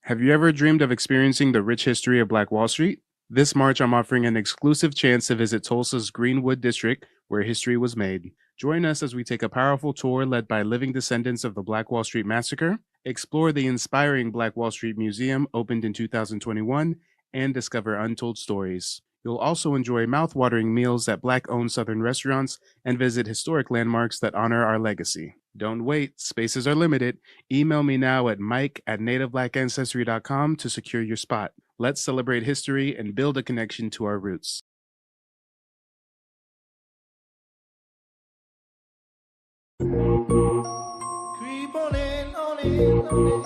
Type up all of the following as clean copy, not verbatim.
Have you ever dreamed of experiencing the rich history of Black Wall Street? This March, I'm offering an exclusive chance to visit Tulsa's Greenwood District, where history was made. Join us as we take a powerful tour led by living descendants of the Black Wall Street Massacre, explore the inspiring Black Wall Street Museum opened in 2021, and discover untold stories. You'll also enjoy mouth-watering meals at Black-owned Southern restaurants and visit historic landmarks that honor our legacy. Don't wait, spaces are limited. Email me now at mike@nativebblackancestry.com to secure your spot. Let's celebrate history and build a connection to our roots. Creep on in, on in, on in.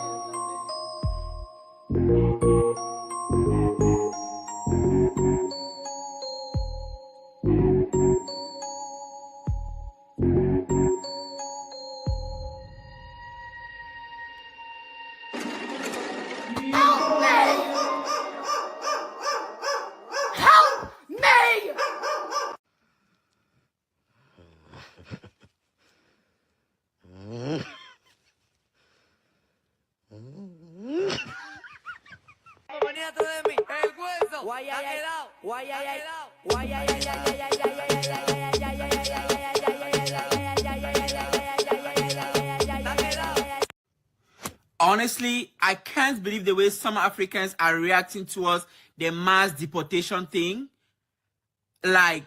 Honestly, I can't believe the way some Africans are reacting towards the mass deportation thing. Like,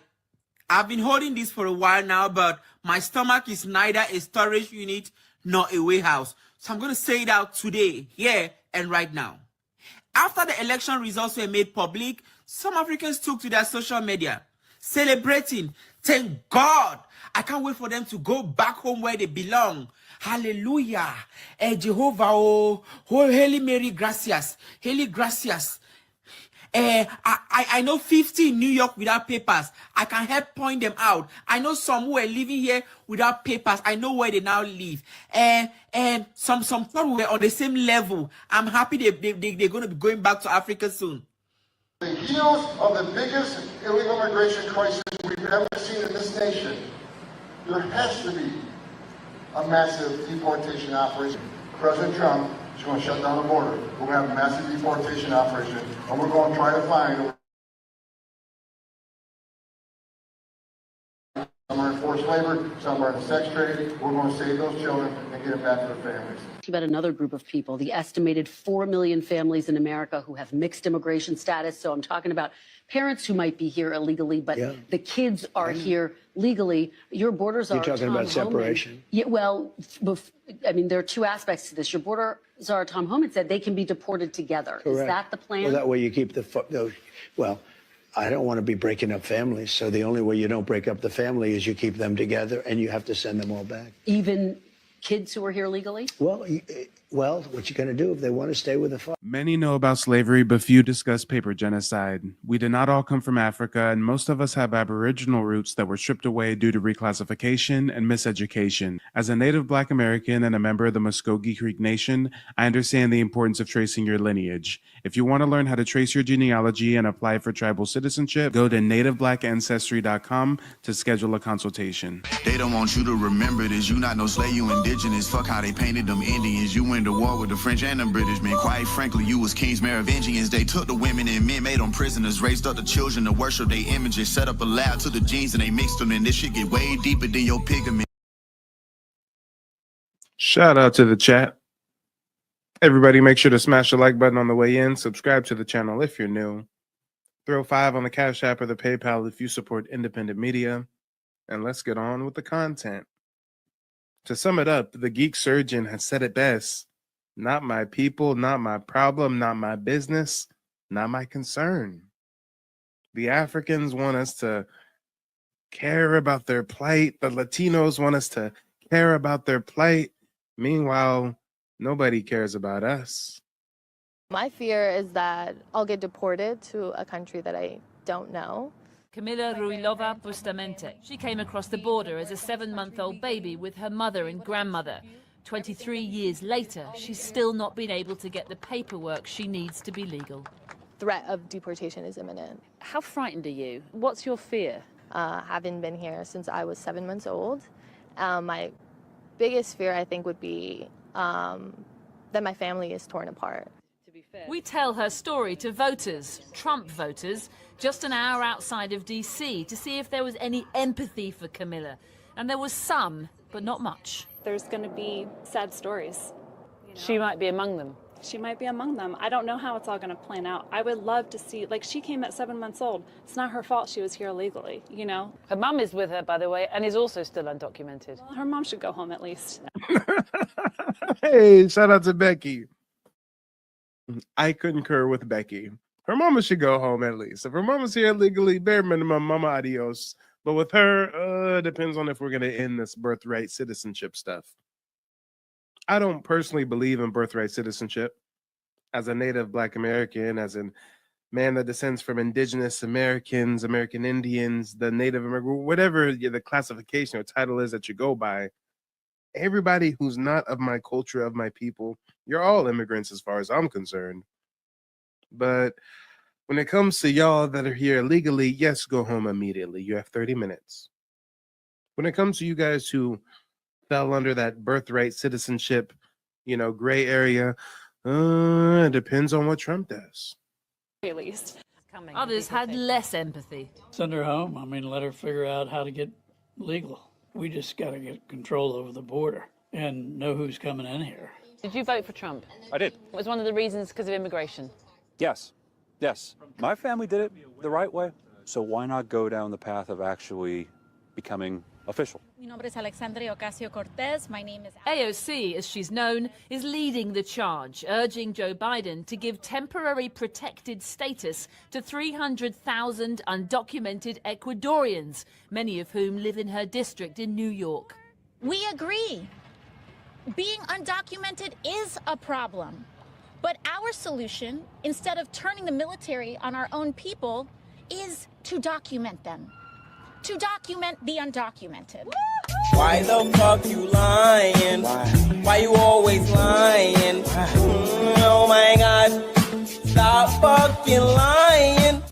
I've been holding this for a while now, but my stomach is neither a storage unit nor a warehouse. So I'm going to say it out today, here and right now. After the election results were made public, some Africans took to their social media, celebrating. Thank God. I can't wait for them to go back home where they belong. Hallelujah. Jehovah, oh, Haile Mary, gracias. Haile, gracias. I know 50 in New York without papers. I can help point them out. I know some who are living here without papers. I know where they now live. Some thought we were on the same level. I'm happy they're going to be going back to Africa soon. The heels of the biggest illegal immigration crisis we've ever seen in this nation, there has to be a massive deportation operation. President Trump is going to shut down the border. We're going to have a massive deportation operation, and we're going to try to find. Some are in forced labor, some are in sex trade. We're going to save those children and get them back to their families. About another group of people, the estimated 4 million families in America who have mixed immigration status. So I'm talking about parents who might be here illegally, but the kids are here legally. Your borders are. You're talking about separation. Yeah, well, I mean, there are two aspects to this. Your border czar, Tom Homan, said they can be deported together. Correct. Is that the plan? Well, that way you keep the well, I don't want to be breaking up families. So the only way you don't break up the family is you keep them together, and you have to send them all back. Even kids who are here legally? Well, what you going to do if they want to stay with the father? Many know about slavery, but few discuss paper genocide. We did not all come from Africa, and most of us have Aboriginal roots that were stripped away due to reclassification and miseducation. As a native Black American and a member of the Muskogee Creek Nation, I understand the importance of tracing your lineage. If you want to learn how to trace your genealogy and apply for tribal citizenship, go to nativebblackancestry.com to schedule a consultation. They don't want you to remember this. You not no slave, you indigenous. Fuck how they painted them Indians. You went to war with the French and the British, man. Quite frankly, you was kings Merovingians. They took the women and men, made them prisoners, raised up the children to worship their images, set up a lab to the genes and they mixed them, and this shit get way deeper than your pigment. Shout out to the chat. Everybody make sure to smash the like button on the way in, subscribe to the channel if you're new, throw 5 on the Cash App or the PayPal if you support independent media, and let's get on with the content. To sum it up, the geek surgeon has said it best. Not my people, not my problem, not my business, not my concern. The Africans want us to care about their plight. The Latinos want us to care about their plight. Meanwhile, nobody cares about us. My fear is that I'll get deported to a country that I don't know. Camila Ruilova Bustamante. She came across the border as a 7-month-old baby with her mother and grandmother. 23 years later, she's still not been able to get the paperwork she needs to be legal. Threat of deportation is imminent. How frightened are you? What's your fear? Having been here since I was 7 months old, my biggest fear, I think, would be that my family is torn apart. We tell her story to voters, Trump voters, just an hour outside of DC to see if there was any empathy for Camilla. And there was some, but not much. There's going to be sad stories. She might be among them. She might be among them. I don't know how it's all going to plan out. I would love to see, like, she came at 7 months old. It's not her fault she was here illegally, you know? Her mum is with her, by the way, and is also still undocumented. Well, her mom should go home at least. Hey, shout out to Becky. I concur with Becky. Her mama should go home at least. If her mama's here illegally, bare minimum, mama adios. But with her, depends on if we're going to end this birthright citizenship stuff. I don't personally believe in birthright citizenship. As a native Black American, as a man that descends from indigenous Americans, American Indians, the Native American, whatever the classification or title is that you go by, everybody who's not of my culture, of my people, you're all immigrants as far as I'm concerned. But when it comes to y'all that are here illegally, yes, go home immediately. You have 30 minutes. When it comes to you guys who fell under that birthright citizenship, gray area, it depends on what Trump does. At least. Others had less empathy. Send her home. I mean, let her figure out how to get legal. We just got to get control over the border and know who's coming in here. Did you vote for Trump? I did. It was one of the reasons because of immigration. Yes. My family did it the right way, so why not go down the path of actually becoming official? Mi nombre es Alexandria Ocasio-Cortez. My name is AOC, as she's known, is leading the charge, urging Joe Biden to give temporary protected status to 300,000 undocumented Ecuadorians, many of whom live in her district in New York. We agree. Being undocumented is a problem. But our solution, instead of turning the military on our own people, is to document them. To document the undocumented. Why the fuck you lying? Why you always lying? Oh my God. Stop fucking lying.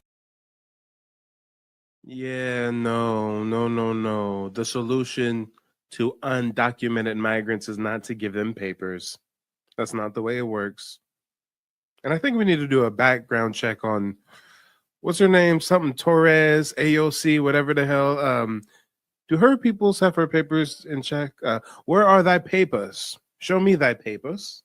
Yeah, no. The solution to undocumented migrants is not to give them papers. That's not the way it works. And I think we need to do a background check on, what's her name? Something Torres, AOC, whatever the hell. Do her peoples have her papers in check? Where are thy papers? Show me thy papers.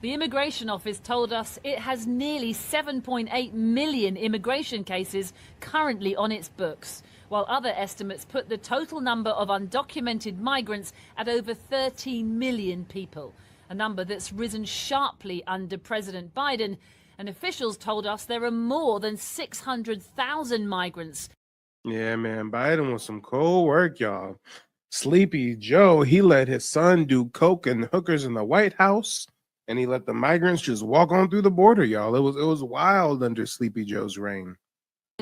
The Immigration Office told us it has nearly 7.8 million immigration cases currently on its books, while other estimates put the total number of undocumented migrants at over 13 million people, a number that's risen sharply under President Biden. And officials told us there are more than 600,000 migrants. Yeah, man, Biden was some cold work, y'all. Sleepy Joe, he let his son do coke and hookers in the White House, and he let the migrants just walk on through the border, y'all. It was wild under Sleepy Joe's reign.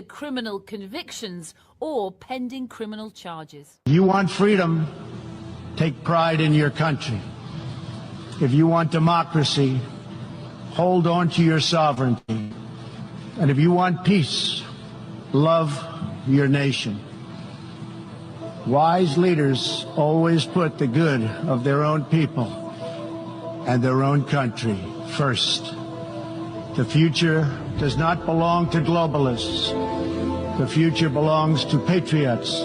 Criminal convictions or pending criminal charges. If you want freedom, take pride in your country. If you want democracy, hold on to your sovereignty. And if you want peace, love your nation. Wise leaders always put the good of their own people and their own country first. The future does not belong to globalists. The future belongs to patriots.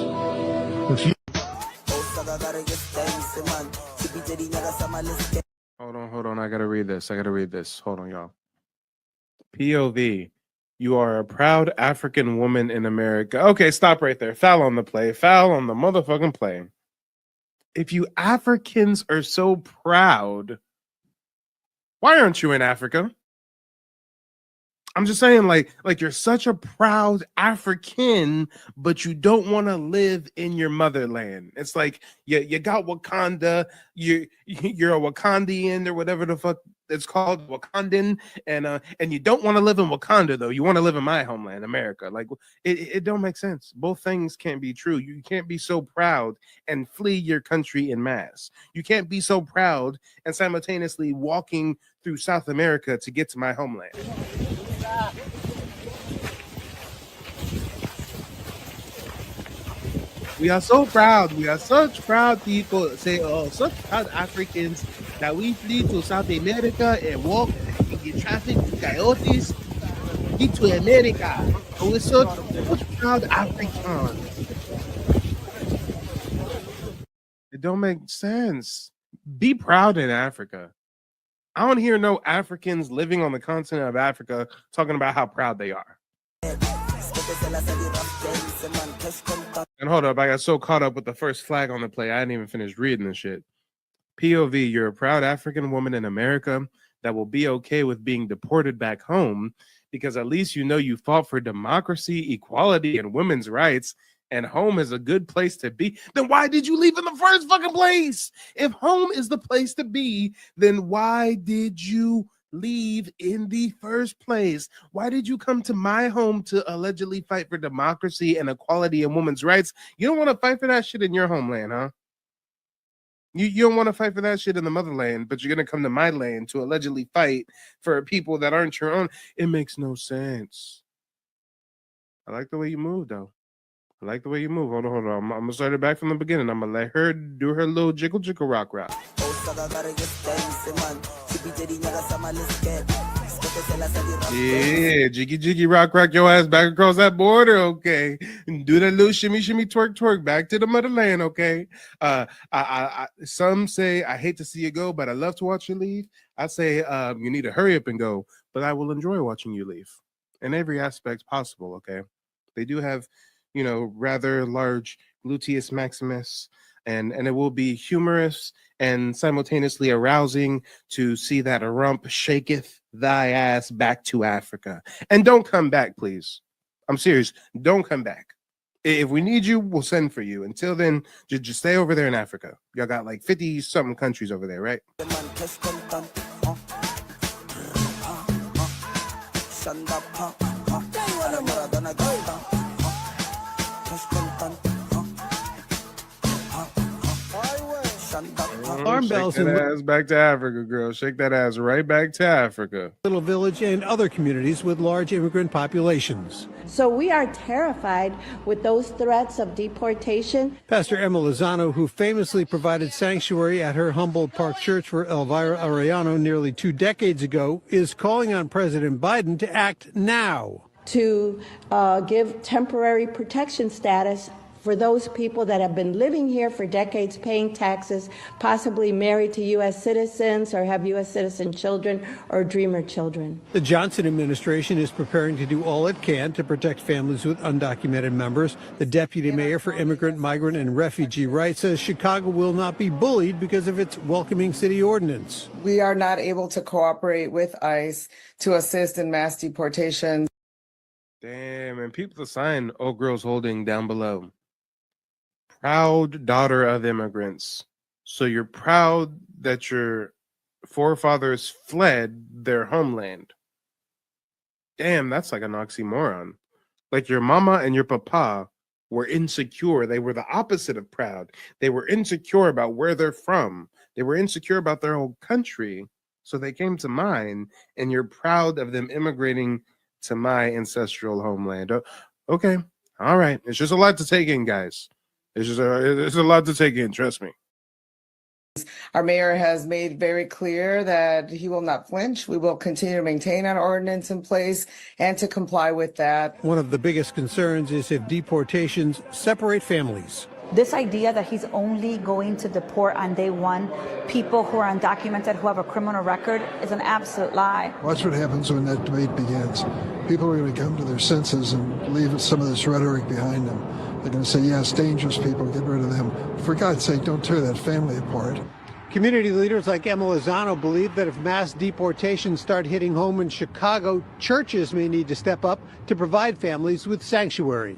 Hold on. I gotta read this. Hold on, y'all. POV. You are a proud African woman in America. Okay, stop right there. Foul on the play. Foul on the motherfucking play. If you Africans are so proud, why aren't you in Africa? I'm just saying, like you're such a proud African, but you don't want to live in your motherland. It's like you got Wakanda, you're a Wakandian or whatever the fuck it's called, Wakandan, and you don't want to live in Wakanda though. You want to live in my homeland, America. Like it don't make sense. Both things can't be true. You can't be so proud and flee your country in mass. You can't be so proud and simultaneously walking through South America to get to my homeland. We are so proud. We are such proud people. Such proud Africans that we flee to South America and walk y traffic coyotes into America. We're such proud Africans. It don't make sense. Be proud in Africa. I don't hear no Africans living on the continent of Africa talking about how proud they are. And hold up, I got so caught up with the first flag on the play, I didn't even finish reading this shit. POV, you're a proud African woman in America that will be okay with being deported back home because at least you know you fought for democracy, equality, and women's rights, and home is a good place to be. Then why did you leave in the first fucking place? If home is the place to be, then why did you leave in the first place? Why did you come to my home to allegedly fight for democracy and equality and women's rights? You don't want to fight for that shit in your homeland, huh? You don't want to fight for that shit in the motherland, but you're going to come to my land to allegedly fight for people that aren't your own. It makes no sense. I like the way you move, though. I like the way you move. Hold on. I'm going to start it back from the beginning. I'm going to let her do her little jiggle rock. Yeah, jiggy rock your ass back across that border, okay? And do that little shimmy twerk back to the motherland, okay? I some say I hate to see you go, but I love to watch you leave. I say you need to hurry up and go, but I will enjoy watching you leave in every aspect possible, okay? They do have, rather large gluteus maximus, and it will be humorous and simultaneously arousing to see that a rump shaketh thy ass back to Africa. And don't come back, please. I'm serious. Don't come back. If we need you, we'll send for you. Until then, just stay over there in Africa. Y'all got like 50-something countries over there, right? Alarm bells Shake that ass back to Africa, girl. Shake that ass right back to Africa. Little Village and other communities with large immigrant populations. So we are terrified with those threats of deportation. Pastor Emma Lozano, who famously provided sanctuary at her Humboldt Park Church for Elvira Arellano nearly 2 decades ago, is calling on President Biden to act now. To give temporary protection status for those people that have been living here for decades, paying taxes, possibly married to U.S. citizens or have U.S. citizen children or dreamer children. The Johnson administration is preparing to do all it can to protect families with undocumented members. The deputy mayor for immigrant, migrant, and refugee rights says Chicago will not be bullied because of its welcoming city ordinance. We are not able to cooperate with ICE to assist in mass deportation. Damn, and people the sign old girls holding down below. Proud daughter of immigrants. So you're proud that your forefathers fled their homeland. Damn, that's like an oxymoron. Like your mama and your papa were insecure. They were the opposite of proud. They were insecure about where they're from. They were insecure about their whole country. So they came to mine, and you're proud of them immigrating to my ancestral homeland. Okay. All right. It's just a lot to take in, guys. It's a lot to take in, trust me. Our mayor has made very clear that he will not flinch. We will continue to maintain our ordinance in place and to comply with that. One of the biggest concerns is if deportations separate families. This idea that he's only going to deport on day one people who are undocumented, who have a criminal record, is an absolute lie. Watch what happens when that debate begins. People are going to come to their senses and leave some of this rhetoric behind them. They're going to say, yes, dangerous people, get rid of them. For God's sake, don't tear that family apart. Community leaders like Emma Lozano believe that if mass deportations start hitting home in Chicago, churches may need to step up to provide families with sanctuary.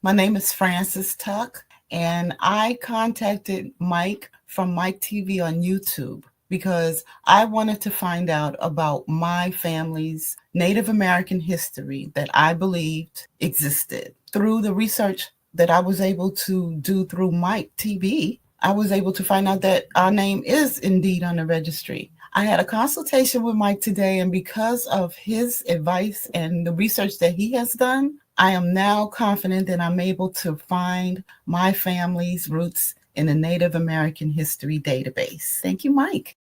My name is Frances Tuck, and I contacted Mike from Mike TV on YouTube because I wanted to find out about my family's Native American history that I believed existed. Through the research that I was able to do through Mike TV, I was able to find out that our name is indeed on the registry. I had a consultation with Mike today, and because of his advice and the research that he has done, I am now confident that I'm able to find my family's roots in the Native American History database. Thank you, Mike.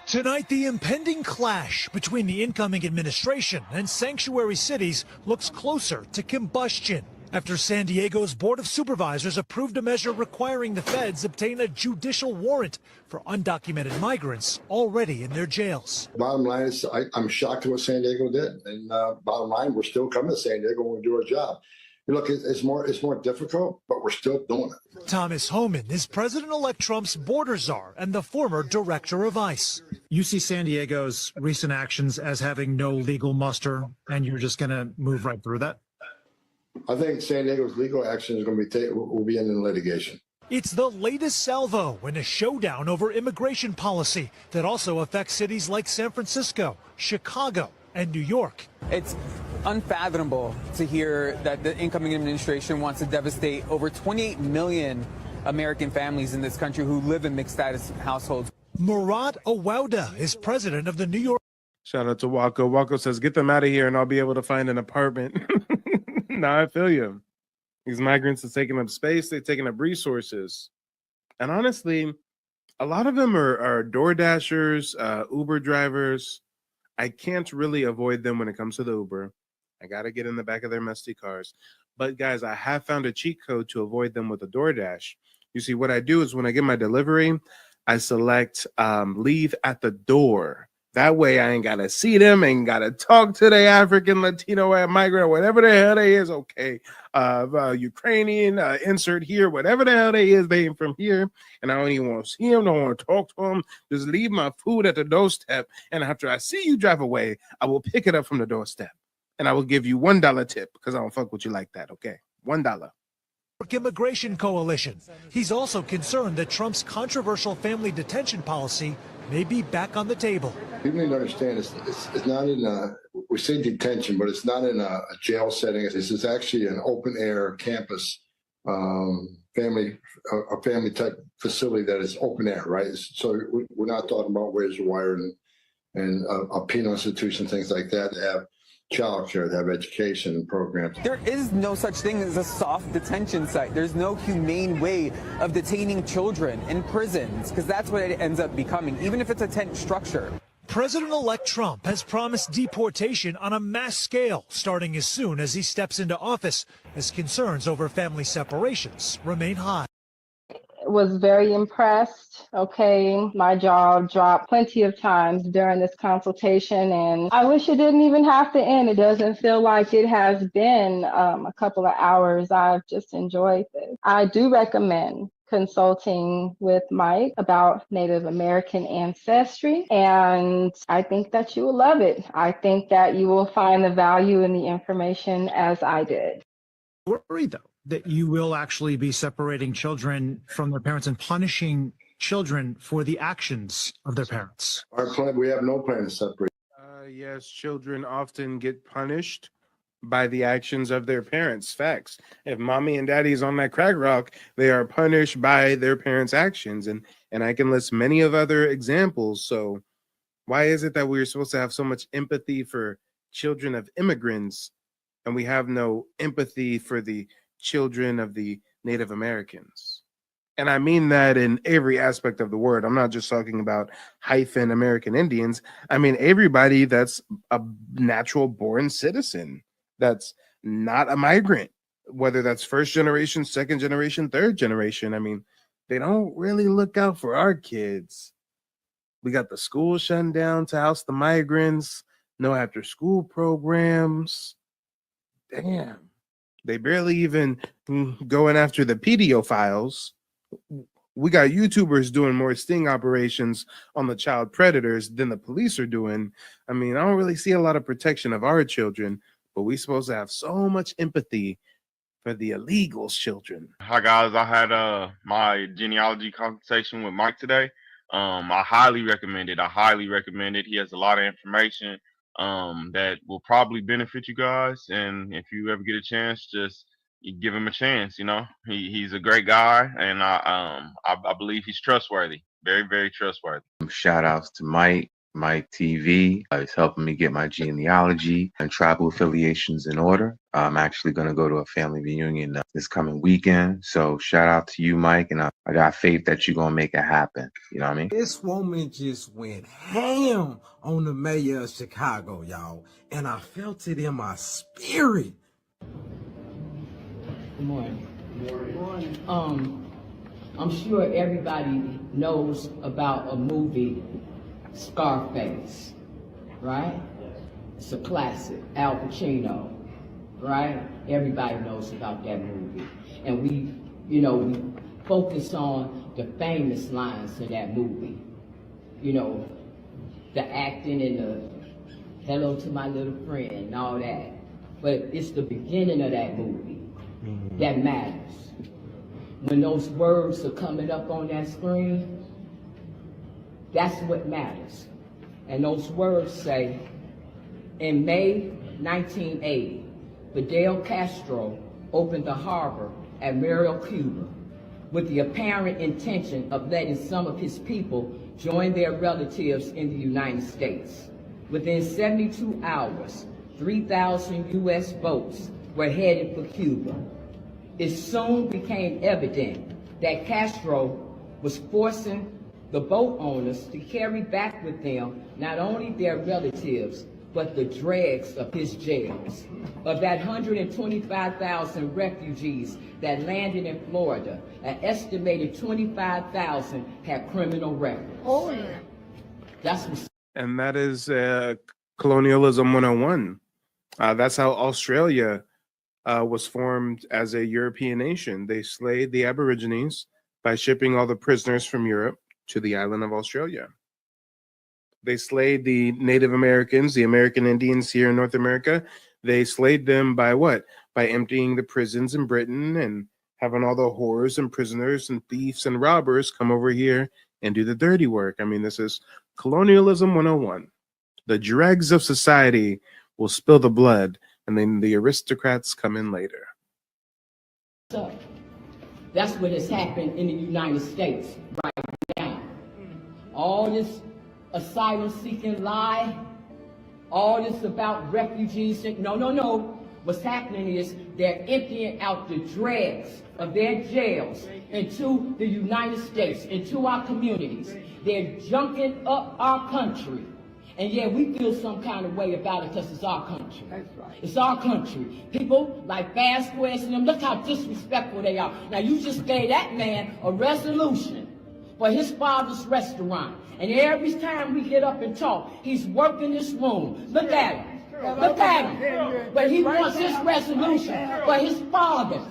Tonight, the impending clash between the incoming administration and sanctuary cities looks closer to combustion after San Diego's Board of Supervisors approved a measure requiring the feds obtain a judicial warrant for undocumented migrants already in their jails. Bottom line is, I'm shocked at what San Diego did. And bottom line, we're still coming to San Diego when we do our job. Look, it's more difficult, but we're still doing it. Thomas Homan is President-elect Trump's border czar and the former director of ICE. You see San Diego's recent actions as having no legal muster, and you're just going to move right through that? I think San Diego's legal action is going to be will be in litigation. It's the latest salvo in a showdown over immigration policy that also affects cities like San Francisco, Chicago, and New York. It's unfathomable to hear that the incoming administration wants to devastate over 28 million American families in this country who live in mixed status households. Murat Awauda is president of the New York. Shout out to Waco. Waco says, get them out of here and I'll be able to find an apartment. Nah, I feel you. These migrants are taking up space. They're taking up resources. And honestly, a lot of them are Door Dashers, Uber drivers. I can't really avoid them when it comes to the Uber. I got to get in the back of their musty cars. But guys, I have found a cheat code to avoid them with a DoorDash. You see, what I do is when I get my delivery, I select leave at the door. That way I ain't got to see them, ain't got to talk to the African, Latino, migrant, whatever the hell they is. Okay. Ukrainian, insert here, whatever the hell they is, they ain't from here. And I don't even want to see them, don't want to talk to them. Just leave my food at the doorstep. And after I see you drive away, I will pick it up from the doorstep. And I will give you $1 tip because I don't fuck with you like that. Okay. $1. Immigration Coalition. He's also concerned that Trump's controversial family detention policy may be back on the table. People need to understand it's not in we say detention, but it's not in a jail setting. This is actually an open air campus family type facility that is open air, right? So we're not talking about razor wire and a penal institution, things like that have childcare, they have education programs. There is no such thing as a soft detention site. There's no humane way of detaining children in prisons, because that's what it ends up becoming, even if it's a tent structure. President-elect Trump has promised deportation on a mass scale starting as soon as he steps into office, as concerns over family separations remain high. Was very impressed. Okay, my jaw dropped plenty of times during this consultation, and I wish it didn't even have to end. It doesn't feel like it has been a couple of hours. I've just enjoyed this. I do recommend consulting with Mike about Native American ancestry, and I think that you will love it. I think that you will find the value in the information as I did. Worried, though, that you will actually be separating children from their parents and punishing children for the actions of their parents. Our plan, we have no plan to separate. Yes, children often get punished by the actions of their parents. Facts. If mommy and daddy's on that crack rock, they are punished by their parents' actions. And I can list many of other examples. So why is it that we're supposed to have so much empathy for children of immigrants and we have no empathy for the children of the Native Americans? And I mean that in every aspect of the word. I'm not just talking about hyphen American Indians. I mean everybody that's a natural born citizen, that's not a migrant, whether that's first generation, second generation, third generation. I mean, they don't really look out for our kids. We got the school shutting down to house the migrants, no after school programs. Damn. They barely even going after the pedophiles. We got YouTubers doing more sting operations on the child predators than the police are doing. I mean, I don't really see a lot of protection of our children, but we're supposed to have so much empathy for the illegal children. Hi guys, I had my genealogy consultation with Mike today. I highly recommend it. He has a lot of information that will probably benefit you guys, and if you ever get a chance, just give him a chance. You know, he's a great guy, and I believe he's trustworthy, very, very trustworthy. Shout outs to Mike. Mike TV is helping me get my genealogy and tribal affiliations in order. I'm actually going to go to a family reunion this coming weekend. So shout out to you, Mike, and I got faith that you're going to make it happen. You know what I mean? This woman just went ham on the mayor of Chicago, y'all, and I felt it in my spirit. Good morning. Good morning. I'm sure everybody knows about a movie, Scarface, right? It's a classic, Al Pacino, right? Everybody knows about that movie. And we focus on the famous lines of that movie. You know, the acting and the hello to my little friend and all that. But it's the beginning of that movie that matters. When those words are coming up on that screen, that's what matters. And those words say, in May 1980, Fidel Castro opened the harbor at Muriel, Cuba, with the apparent intention of letting some of his people join their relatives in the United States. Within 72 hours, 3,000 U.S. boats were headed for Cuba. It soon became evident that Castro was forcing the boat owners to carry back with them not only their relatives, but the dregs of his jails. Of that 125,000 refugees that landed in Florida, an estimated 25,000 had criminal records. Oh, yeah. That's what's... And that is colonialism 101. That's how Australia was formed as a European nation. They slayed the Aborigines by shipping all the prisoners from Europe to the island of Australia. They slayed the Native Americans, the American Indians here in North America. They slayed them by what? By emptying the prisons in Britain and having all the whores and prisoners and thieves and robbers come over here and do the dirty work. I mean, this is colonialism 101. The dregs of society will spill the blood, and then the aristocrats come in later. So that's what has happened in the United States right now. All this asylum-seeking lie, all this about refugees. No. What's happening is they're emptying out the dregs of their jails into the United States, into our communities. They're junking up our country. And yeah, we feel some kind of way about it because it's our country. That's right. It's our country. People like Vasquez and them, look how disrespectful they are. Now, you just gave that man a resolution for his father's restaurant. And every time we get up and talk, he's working this room. Look at him. Look at him. But he wants his resolution for his father.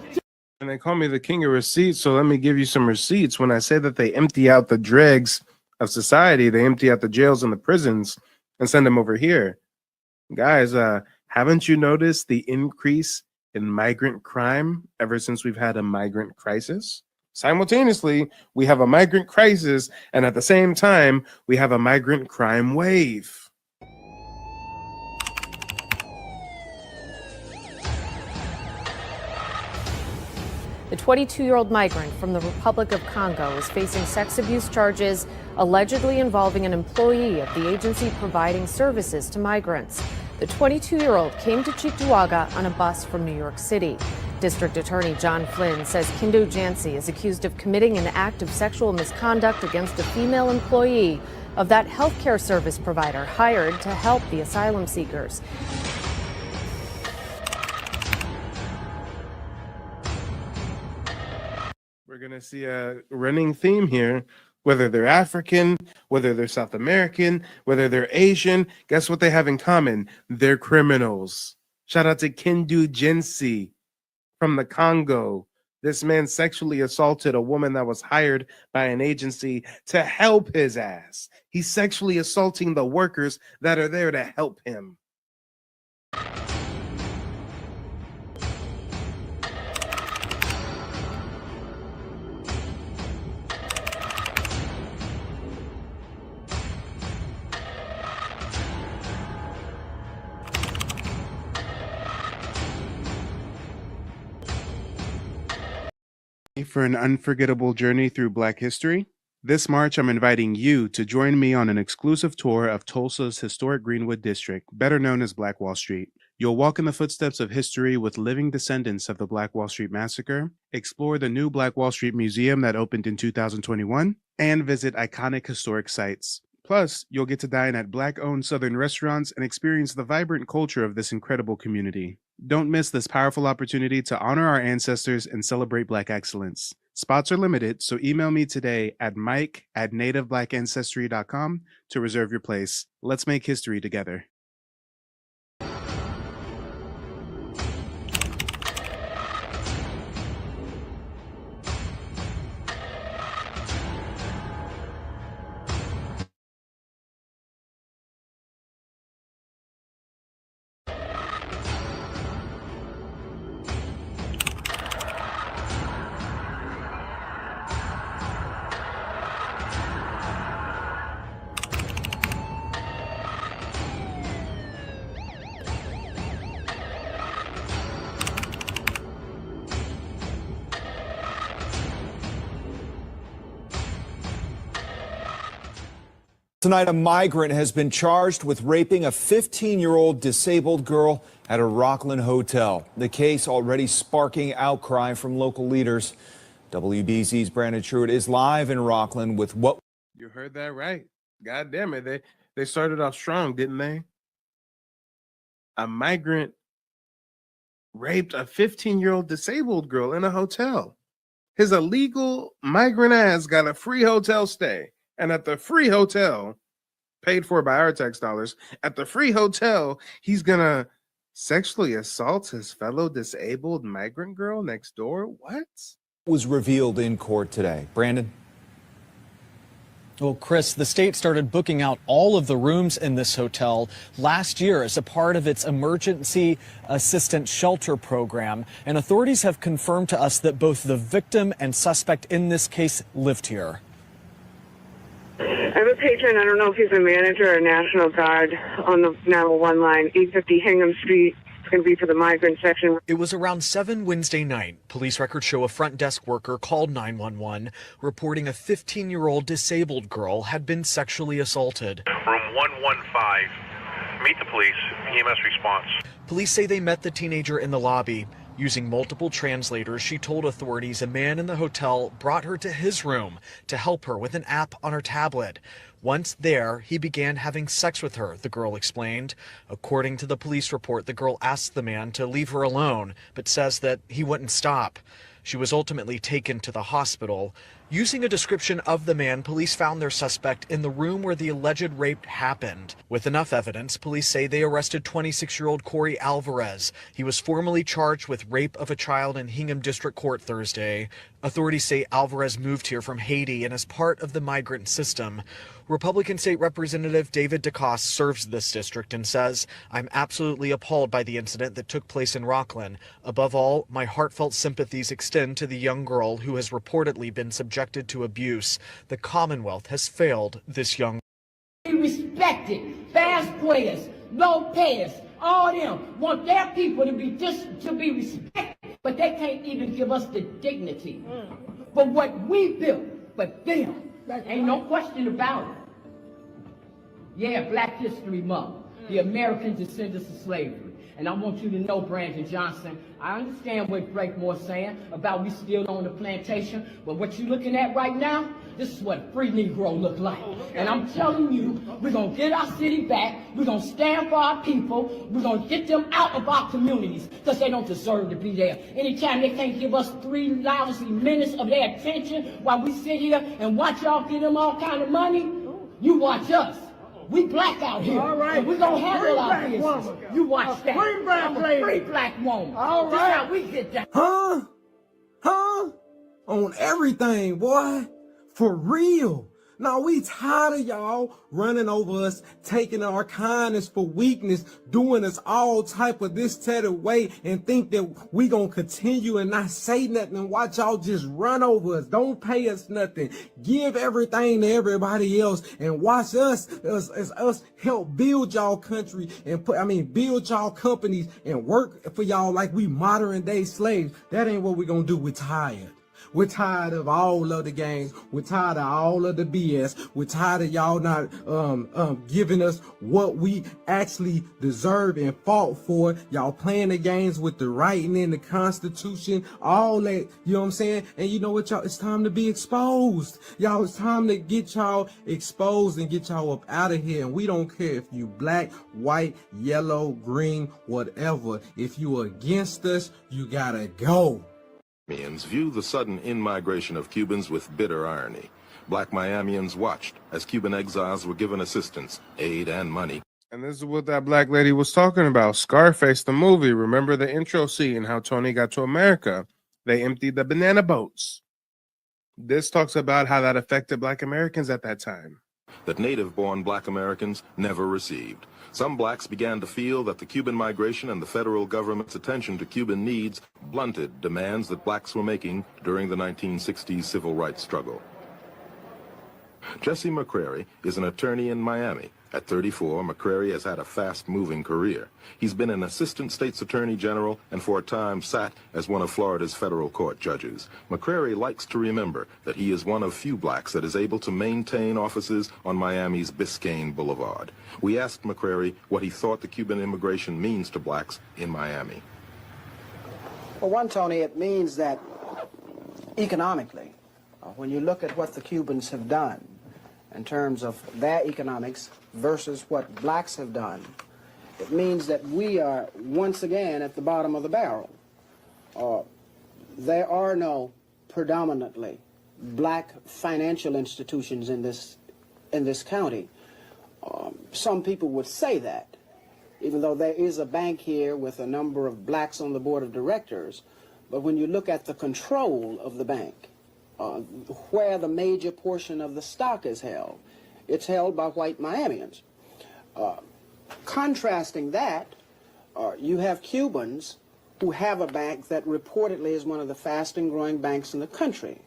And they call me the king of receipts, so let me give you some receipts. When I say that they empty out the dregs of society, they empty out the jails and the prisons and send them over here. Guys, haven't you noticed the increase in migrant crime ever since we've had a migrant crisis? Simultaneously, we have a migrant crisis, and at the same time, we have a migrant crime wave. The 22-year-old migrant from the Republic of Congo is facing sex abuse charges allegedly involving an employee of the agency providing services to migrants. The 22-year-old came to Cheektowaga on a bus from New York City. District Attorney John Flynn says Kindo Jansi is accused of committing an act of sexual misconduct against a female employee of that healthcare service provider hired to help the asylum seekers. We're going to see a running theme here. Whether they're African, whether they're South American, whether they're Asian, guess what they have in common? They're criminals. Shout out to Kindu Jensi from the Congo. This man sexually assaulted a woman that was hired by an agency to help his ass. He's sexually assaulting the workers that are there to help him. For an unforgettable journey through Black history, This March, I'm inviting you to join me on an exclusive tour of Tulsa's historic Greenwood District, better known as Black Wall Street. You'll walk in the footsteps of history with living descendants of the Black Wall Street Massacre, explore the new Black Wall Street Museum that opened in 2021, and visit iconic historic sites. Plus, you'll get to dine at Black-owned Southern restaurants and experience the vibrant culture of this incredible community. Don't miss this powerful opportunity to honor our ancestors and celebrate Black excellence. Spots are limited, so email me today at mike@nativebblackancestry.com to reserve your place. Let's make history together. Tonight, a migrant has been charged with raping a 15-year-old disabled girl at a Rockland hotel. The case already sparking outcry from local leaders. WBZ's Brandon Truitt is live in Rockland with what... You heard that right. God damn it. They started off strong, didn't they? A migrant raped a 15-year-old disabled girl in a hotel. His illegal migrant ass got a free hotel stay. And at the free hotel, paid for by our tax dollars, at the free hotel, he's gonna sexually assault his fellow disabled migrant girl next door? What? Was revealed in court today. Brandon? Well, Chris, the state started booking out all of the rooms in this hotel last year as a part of its emergency assistance shelter program. And authorities have confirmed to us that both the victim and suspect in this case lived here. I have a patron, I don't know if he's a manager or National Guard, on the 911 line, 850 Hingham Street. It's going to be for the migrant section. It was around 7 Wednesday night. Police records show a front desk worker called 911, reporting a 15-year-old disabled girl had been sexually assaulted. Room 115. Meet the police. EMS response. Police say they met the teenager in the lobby. Using multiple translators, she told authorities a man in the hotel brought her to his room to help her with an app on her tablet. Once there, he began having sex with her, the girl explained. According to the police report, the girl asked the man to leave her alone, but says that he wouldn't stop. She was ultimately taken to the hospital. Using a description of the man, police found their suspect in the room where the alleged rape happened. With enough evidence, police say they arrested 26-year-old Corey Alvarez. He was formally charged with rape of a child in Hingham District Court Thursday. Authorities say Alvarez moved here from Haiti and is part of the migrant system. Republican State Representative David DeCoste serves this district and says, "I'm absolutely appalled by the incident that took place in Rockland. Above all, my heartfelt sympathies extend to the young girl who has reportedly been subjected to abuse. The Commonwealth has failed this young." Be respected. Fast players, low payers, all them want their people to be respected, but they can't even give us the dignity. But what we built for them, ain't no question about it. Yeah, Black History Month, the American descendants of slavery. And I want you to know, Brandon Johnson, I understand what Breakmore's saying about we still on the plantation, but what you're looking at right now, this is what a free Negro look like. And I'm telling you, we're going to get our city back, we're going to stand for our people, we're going to get them out of our communities, because they don't deserve to be there. Anytime they can't give us 3 lousy minutes of their attention while we sit here and watch y'all give them all kind of money, you watch us. We black out here. All right. And we're going to handle our business. You watch that. I'm a free black woman. All right. This is how we get down. Huh? On everything, boy. For real. Now, we tired of y'all running over us, taking our kindness for weakness, doing us all type of this tattered way, and think that we gonna continue and not say nothing and watch y'all just run over us. Don't pay us nothing. Give everything to everybody else and watch us as us help build y'all country and build y'all companies and work for y'all like we modern day slaves. That ain't what we gonna do. We're tired. We're tired of all of the games. We're tired of all of the BS. We're tired of y'all not giving us what we actually deserve and fought for. Y'all playing the games with the writing in the Constitution, all that, you know what I'm saying? And you know what, y'all? It's time to be exposed. Y'all, it's time to get y'all exposed and get y'all up out of here. And we don't care if you black, white, yellow, green, whatever. If you against us, you gotta go. View the sudden in-migration of Cubans with bitter irony. Black Miamians watched as Cuban exiles were given assistance, aid, and money. And this is what that black lady was talking about. Scarface, the movie. Remember the intro scene, how Tony got to America. They emptied the banana boats. This talks about how that affected black Americans at that time. That native-born black Americans never received. Some blacks began to feel that the Cuban migration and the federal government's attention to Cuban needs blunted demands that blacks were making during the 1960s civil rights struggle. Jesse McCrary is an attorney in Miami. At 34, McCrary has had a fast-moving career. He's been an assistant state's attorney general and for a time sat as one of Florida's federal court judges. McCrary likes to remember that he is one of few blacks that is able to maintain offices on Miami's Biscayne Boulevard. We asked McCrary what he thought the Cuban immigration means to blacks in Miami. Well, one, Tony, it means that economically, when you look at what the Cubans have done in terms of their economics versus what blacks have done, it means that we are once again at the bottom of the barrel. There are no predominantly black financial institutions in this county. Some people would say that, even though there is a bank here with a number of blacks on the board of directors, but when you look at the control of the bank, where the major portion of the stock is held, it's held by white Miamians. Contrasting that, you have Cubans who have a bank that reportedly is one of the fastest growing banks in the country.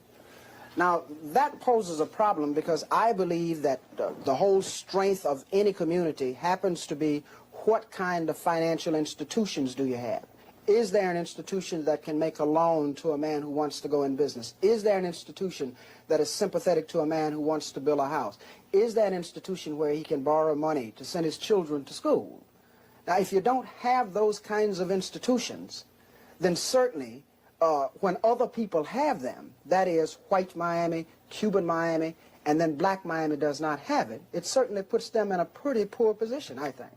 Now, that poses a problem because I believe that the whole strength of any community happens to be what kind of financial institutions do you have? Is there an institution that can make a loan to a man who wants to go in business? Is there an institution that is sympathetic to a man who wants to build a house? Is there an institution where he can borrow money to send his children to school? Now, if you don't have those kinds of institutions, then certainly when other people have them, that is white Miami, Cuban Miami, and then black Miami does not have it, it certainly puts them in a pretty poor position, I think.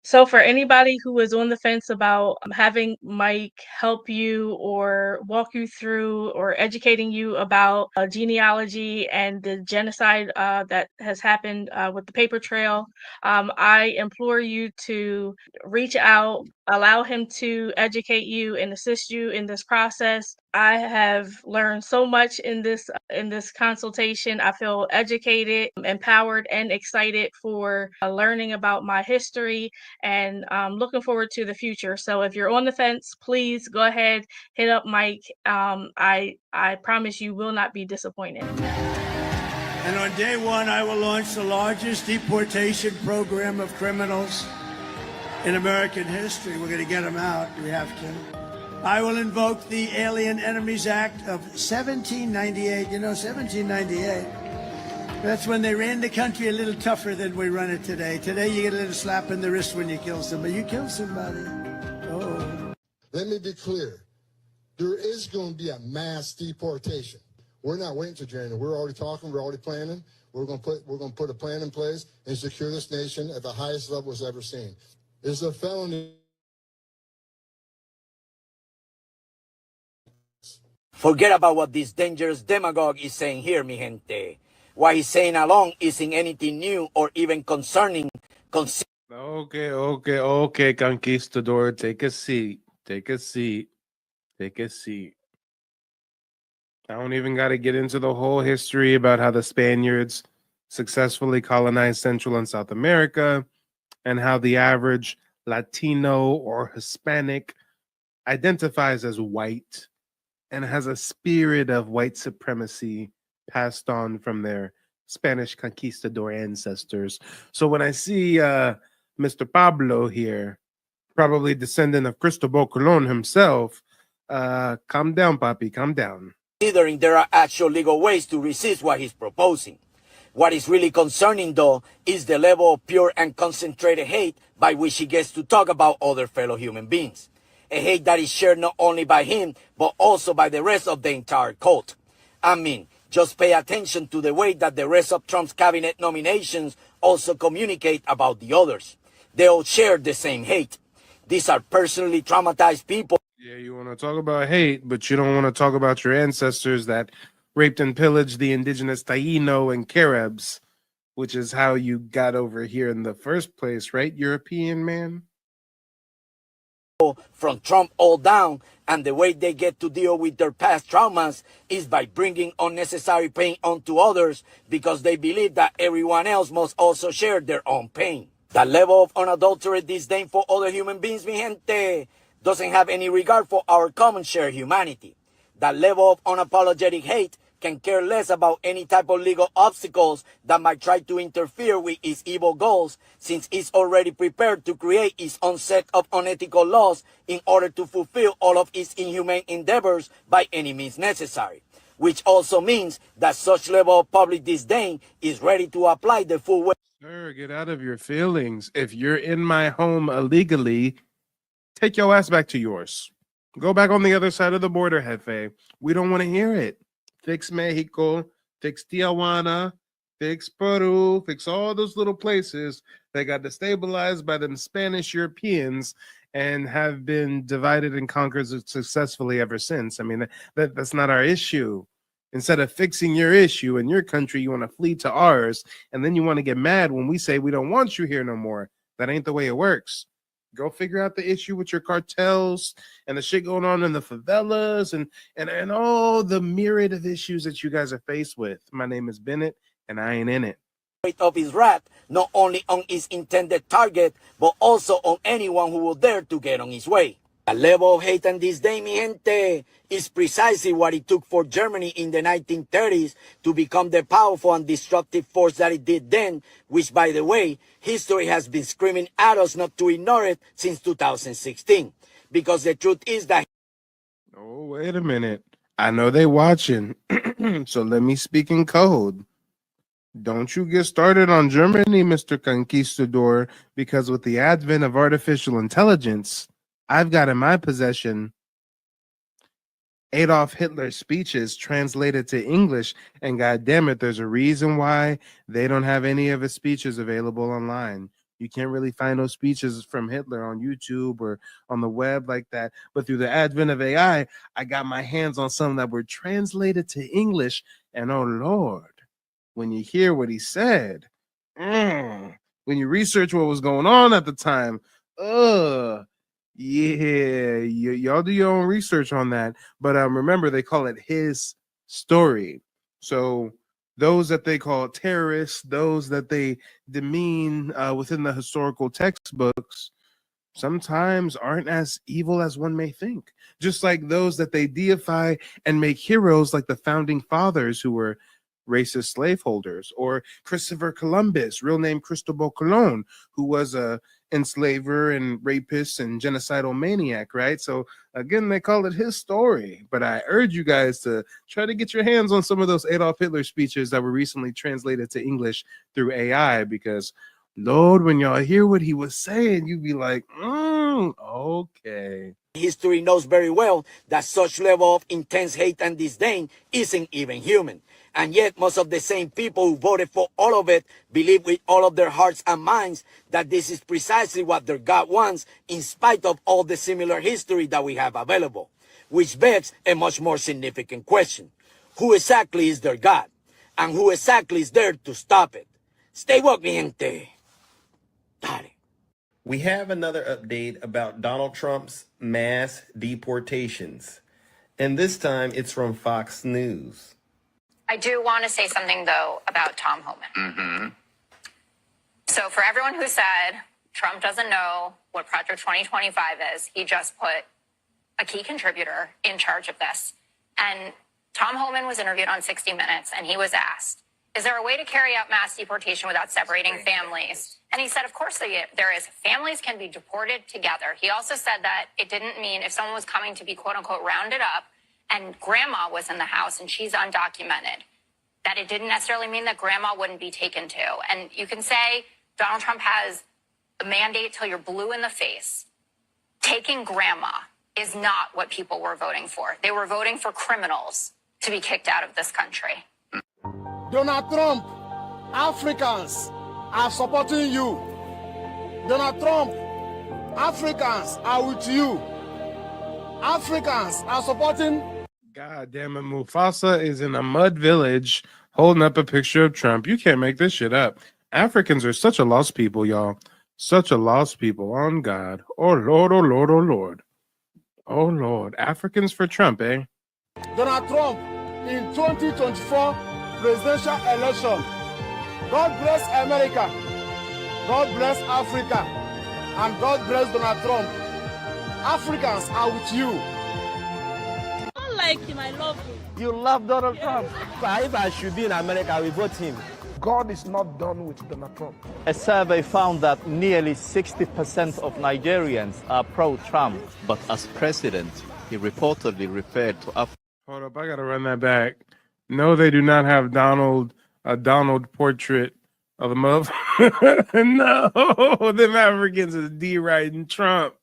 So for anybody who is on the fence about having Mike help you or walk you through or educating you about genealogy and the genocide that has happened with the paper trail, I implore you to reach out, allow him to educate you and assist you in this process. I have learned so much in this consultation. I feel educated, empowered, and excited for learning about my history, and I'm looking forward to the future. So if you're on the fence, please go ahead, hit up Mike. I promise you will not be disappointed. And on day one, I will launch the largest deportation program of criminals in American history. We're going to get them out. We have to. I will invoke the Alien Enemies Act of 1798. You know, 1798. That's when they ran the country a little tougher than we run it today. Today, you get a little slap in the wrist when you kill somebody. You kill somebody. Oh. Let me be clear. There is going to be a mass deportation. We're not waiting till January. We're already talking. We're already planning. We're going to put a plan in place and secure this nation at the highest level it's ever seen. It's a felony. Forget about what this dangerous demagogue is saying here, mi gente. What he's saying along isn't anything new or even concerning. Okay, conquistador. Take a seat. Take a seat. Take a seat. I don't even got to get into the whole history about how the Spaniards successfully colonized Central and South America and how the average Latino or Hispanic identifies as white and has a spirit of white supremacy passed on from their Spanish conquistador ancestors. So when I see Mr. Pablo here, probably descendant of Cristobal Colon himself, calm down, papi, calm down. Considering there are actual legal ways to resist what he's proposing. What is really concerning, though, is the level of pure and concentrated hate by which he gets to talk about other fellow human beings. A hate that is shared not only by him, but also by the rest of the entire cult. I mean, just pay attention to the way that the rest of Trump's cabinet nominations also communicate about the others. They all share the same hate. These are personally traumatized people. Yeah, you want to talk about hate, but you don't want to talk about your ancestors that raped and pillaged the indigenous Taino and Caribs, which is how you got over here in the first place, right, European man? From Trump all down, and the way they get to deal with their past traumas is by bringing unnecessary pain onto others because they believe that everyone else must also share their own pain. That level of unadulterated disdain for other human beings, mi gente, doesn't have any regard for our common shared humanity. That level of unapologetic hate can care less about any type of legal obstacles that might try to interfere with its evil goals, since it's already prepared to create its own set of unethical laws in order to fulfill all of its inhumane endeavors by any means necessary. Which also means that such level of public disdain is ready to apply the full weight. Sir, get out of your feelings. If you're in my home illegally, take your ass back to yours. Go back on the other side of the border, Jefe. We don't want to hear it. Fix Mexico, fix Tijuana, fix Peru, fix all those little places that got destabilized by the Spanish Europeans and have been divided and conquered successfully ever since. I mean, that's not our issue. Instead of fixing your issue in your country, you want to flee to ours, and then you want to get mad when we say we don't want you here no more. That ain't the way it works. Go figure out the issue with your cartels and the shit going on in the favelas and all the myriad of issues that you guys are faced with. My name is Bennett, and I ain't in it. Of his wrath, not only on his intended target, but also on anyone who will dare to get on his way. The level of hate and disdain, mi gente, is precisely what it took for Germany in the 1930s to become the powerful and destructive force that it did then, which, by the way, history has been screaming at us not to ignore it since 2016. Because the truth is that... Oh, wait a minute. I know they watching, so let me speak in code. Don't you get started on Germany, Mr. Conquistador, because with the advent of artificial intelligence, I've got in my possession Adolf Hitler's speeches translated to English, and God damn it, there's a reason why they don't have any of his speeches available online. You can't really find those speeches from Hitler on YouTube or on the web like that. But through the advent of AI, I got my hands on some that were translated to English, and oh Lord, when you hear what he said, when you research what was going on at the time, yeah, y'all do your own research on that. But remember, they call it his story. So those that they call terrorists, those that they demean within the historical textbooks, sometimes aren't as evil as one may think. Just like those that they deify and make heroes, like the founding fathers who were racist slaveholders, or Christopher Columbus, real name Cristobal Colon, who was a enslaver and rapist and genocidal maniac, right? So again, they call it his story. But I urge you guys to try to get your hands on some of those Adolf Hitler speeches that were recently translated to English through AI, because Lord, when y'all hear what he was saying, you be like, okay. History knows very well that such level of intense hate and disdain isn't even human. And yet most of the same people who voted for all of it believe with all of their hearts and minds that this is precisely what their God wants, in spite of all the similar history that we have available. Which begs a much more significant question. Who exactly is their God? And who exactly is there to stop it? Stay woke, mi gente. Dale. We have another update about Donald Trump's mass deportations. And this time it's from Fox News. I do want to say something, though, about Tom Homan. So for everyone who said Trump doesn't know what Project 2025 is, he just put a key contributor in charge of this. And Tom Homan was interviewed on 60 Minutes, and he was asked, is there a way to carry out mass deportation without separating families? And he said, of course there is. Families can be deported together. He also said that it didn't mean if someone was coming to be, quote unquote, rounded up and grandma was in the house and she's undocumented, that it didn't necessarily mean that grandma wouldn't be taken to. And you can say Donald Trump has a mandate till you're blue in the face. Taking grandma is not what people were voting for. They were voting for criminals to be kicked out of this country. Donald Trump, Africans are supporting you. Donald Trump, Africans are with you. Africans are supporting. God damn it, Mufasa is in a mud village holding up a picture of Trump. You can't make this shit up. Africans are such a lost people, y'all. Such a lost people. On God. Oh Lord, oh Lord, oh Lord. Oh Lord. Africans for Trump, eh? Donald Trump in 2024 presidential election. God bless America. God bless Africa. And God bless Donald Trump. Africans are with you. I don't like him. I love him. You love Donald Trump. If I should be in America, I will vote him. God is not done with Donald Trump. A survey found that nearly 60% of Nigerians are pro-Trump, but as president, he reportedly referred to Africa. Hold up, I gotta run that back. No, they do not have a Donald portrait of the motherfucker. No, them Africans is D-writing Trump.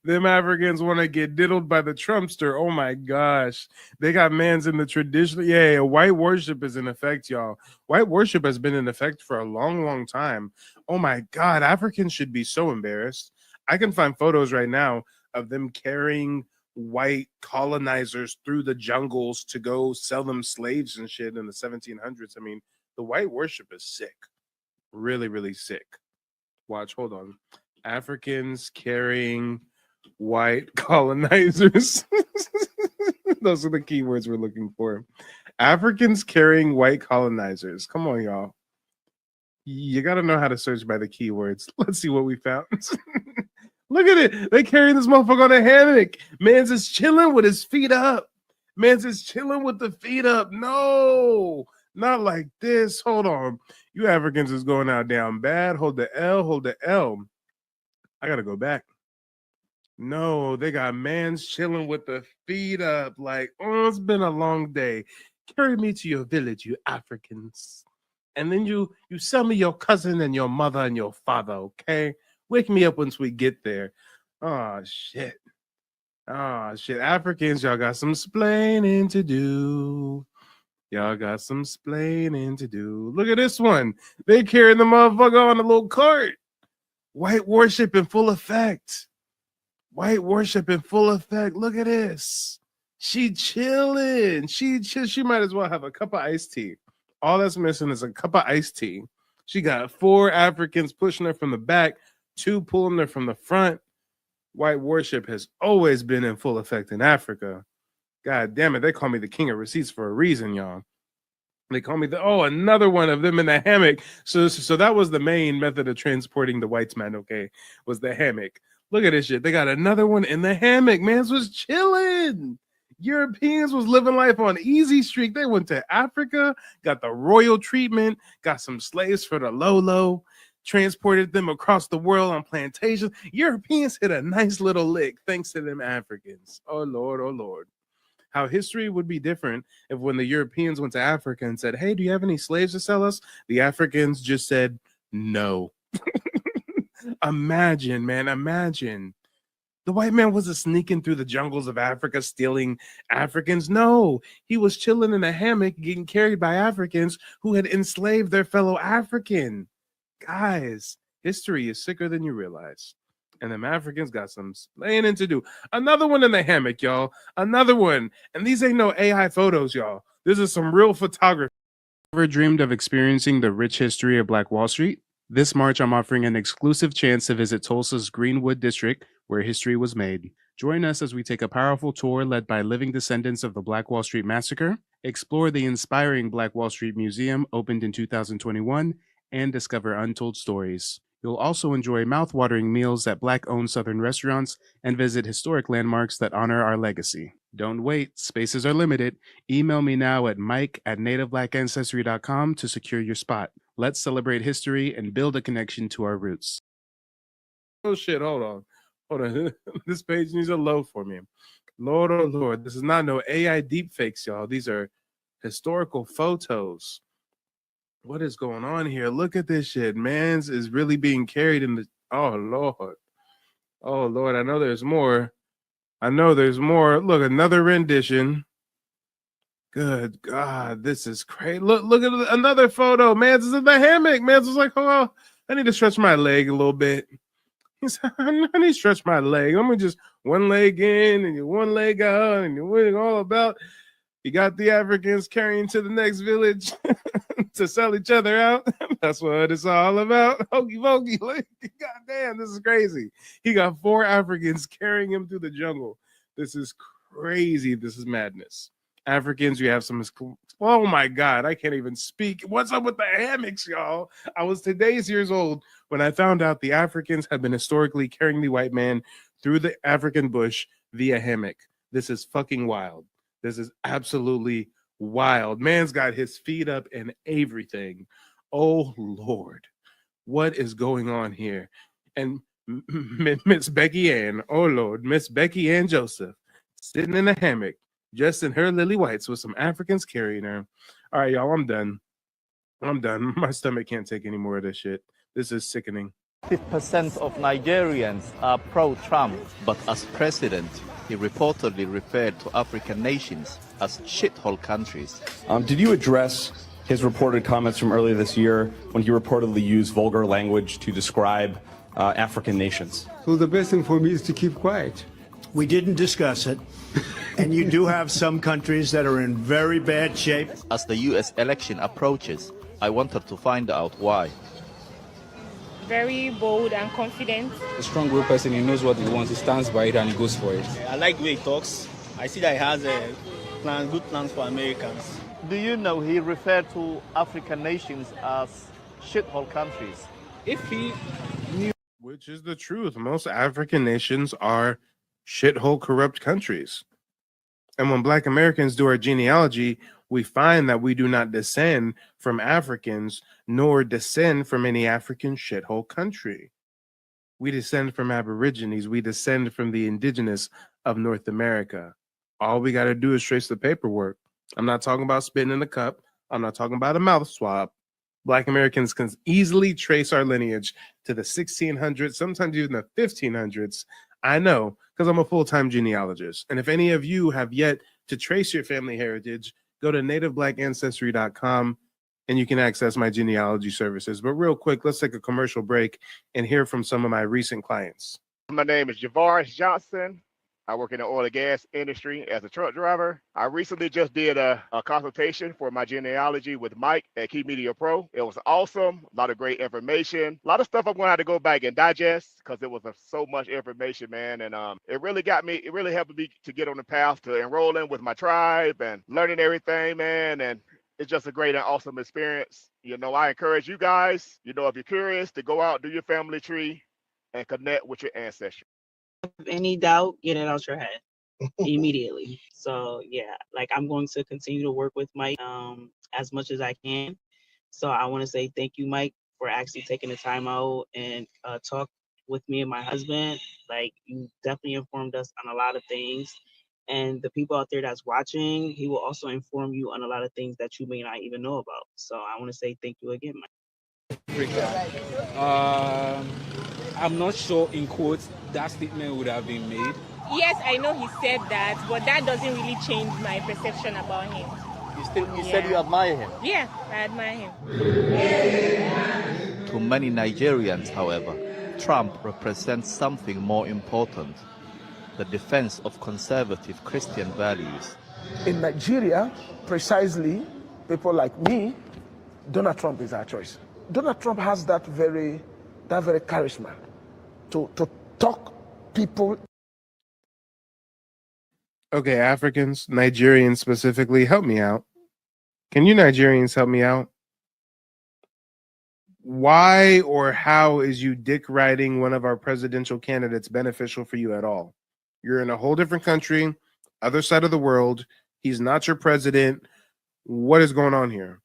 Them Africans want to get diddled by the Trumpster. Oh my gosh. They got mans in the traditional. Yeah, white worship is in effect, y'all. White worship has been in effect for a long, long time. Oh my God. Africans should be so embarrassed. I can find photos right now of them carrying white colonizers through the jungles to go sell them slaves and shit in the 1700s. I mean, the white worship is sick. Really, really sick. Watch, hold on. Africans carrying white colonizers. Those are the keywords we're looking for. Africans carrying white colonizers. Come on, y'all. You got to know how to search by the keywords. Let's see what we found. Look at it. They carry this motherfucker on a hammock. Man's is chilling with his feet up. Man's is chilling with the feet up. No, not like this. Hold on. You Africans is going out down bad. Hold the L. Hold the L. I got to go back. No, they got mans chilling with the feet up. Like, oh, it's been a long day. Carry me to your village, you Africans. And then you sell me your cousin and your mother and your father, okay? Wake me up once we get there. Oh, shit. Oh, shit. Africans, y'all got some splaining to do. Y'all got some splaining to do. Look at this one. They carrying the motherfucker on a little cart. White worship in full effect. White worship in full effect. Look at this. She chilling. She might as well have a cup of iced tea. All that's missing is a cup of iced tea. She got 4 Africans pushing her from the back, 2 pulling her from the front. White worship has always been in full effect in Africa. God damn it. They call me the king of receipts for a reason, y'all. They call me another one of them in the hammock. So that was the main method of transporting the whites, man, okay, was the hammock. Look at this shit. They got another one in the hammock. Mans was chilling. Europeans was living life on easy streak. They went to Africa, got the royal treatment, got some slaves for the low, transported them across the world on plantations. Europeans hit a nice little lick thanks to them Africans. Oh, Lord, oh, Lord. How history would be different if when the Europeans went to Africa and said, hey, do you have any slaves to sell us? The Africans just said, no. Imagine, man, imagine. The white man wasn't sneaking through the jungles of Africa stealing Africans. No, he was chilling in a hammock getting carried by Africans who had enslaved their fellow African. Guys, history is sicker than you realize. And them Africans got some explaining to do. Another one in the hammock, y'all. Another one. And these ain't no AI photos, y'all. This is some real photography. Ever dreamed of experiencing the rich history of Black Wall Street? This March, I'm offering an exclusive chance to visit Tulsa's Greenwood District, where history was made. Join us as we take a powerful tour led by living descendants of the Black Wall Street Massacre, explore the inspiring Black Wall Street Museum opened in 2021, and discover untold stories. You'll also enjoy mouth-watering meals at Black-owned Southern restaurants and visit historic landmarks that honor our legacy. Don't wait, spaces are limited. Email me now at mike@nativebblackancestry.com to secure your spot. Let's celebrate history and build a connection to our roots. Oh shit, hold on. Hold on. This page needs a load for me. Lord, oh Lord, this is not no AI deepfakes, y'all. These are historical photos. What is going on here? Look at this shit. Mans is really being carried in the. Oh Lord. Oh Lord, I know there's more. I know there's more. Look, another rendition. Good God, this is crazy. Look at another photo. Mans is in the hammock. Mans was like, oh, I need to stretch my leg a little bit. He's I need to stretch my leg. Let me just one leg in and one leg out, and you're winning all about. You got the Africans carrying to the next village to sell each other out. That's what it's all about. Hokey pokey. God damn, this is crazy. He got 4 Africans carrying him through the jungle. This is crazy. This is madness. Africans, you have some. Oh my God, I can't even speak. What's up with the hammocks, y'all? I was today's years old when I found out the Africans have been historically carrying the white man through the African bush via hammock. This is fucking wild. This is absolutely wild. Man's got his feet up and everything. Oh Lord, what is going on here? And Miss Becky Ann, oh Lord, Miss Becky Ann Joseph, sitting in a hammock, dressed in her lily whites with some Africans carrying her. All right, y'all, I'm done. I'm done. My stomach can't take any more of this shit. This is sickening. 50% of Nigerians are pro-Trump, but as president, he reportedly referred to African nations as shithole countries. Did you address his reported comments from earlier this year when he reportedly used vulgar language to describe African nations? So the best thing for me is to keep quiet. We didn't discuss it. And you do have some countries that are in very bad shape. As the US election approaches, I wanted to find out why. Very bold and confident. A strong willed person, he knows what he wants, he stands by it and he goes for it. I like the way he talks. I see that he has good plans for Americans. Do you know he referred to African nations as shithole countries? If he knew. Which is the truth. Most African nations are shithole corrupt countries. And when Black Americans do our genealogy, we find that we do not descend from Africans, nor descend from any African shithole country. We descend from Aborigines. We descend from the indigenous of North America. All we got to do is trace the paperwork. I'm not talking about spitting in a cup. I'm not talking about a mouth swab. Black Americans can easily trace our lineage to the 1600s, sometimes even the 1500s. I know, because I'm a full-time genealogist. And if any of you have yet to trace your family heritage, go to nativebblackancestry.com and you can access my genealogy services. But real quick, let's take a commercial break and hear from some of my recent clients. My name is Javaris Johnson. I work in the oil and gas industry as a truck driver. I recently just did a consultation for my genealogy with Mike at Key Media Pro. It was awesome. A lot of great information. A lot of stuff I'm going to have to go back and digest because it was so much information, man. And it really helped me to get on the path to enrolling with my tribe and learning everything, man. And it's just a great and awesome experience. You know, I encourage you guys, you know, if you're curious, to go out, do your family tree and connect with your ancestry. Any doubt, get it out your head immediately. So yeah, like I'm going to continue to work with Mike as much as I can. So I want to say thank you, Mike, for actually taking the time out and talk with me and my husband. Like you definitely informed us on a lot of things. And the people out there that's watching, he will also inform you on a lot of things that you may not even know about. So I want to say thank you again, Mike. I'm not sure, in quotes, that statement would have been made. Yes, I know he said that, but that doesn't really change my perception about him. You said you admire him? Yeah, I admire him. To many Nigerians, however, Trump represents something more important: the defense of conservative Christian values. In Nigeria, precisely, people like me, Donald Trump is our choice. Donald Trump has that very charisma to talk people. Okay, Africans, Nigerians specifically, help me out. Can you Nigerians help me out? Why or how is you dick riding one of our presidential candidates beneficial for you at all? You're in a whole different country. other side of the world. He's not your president. What is going on here?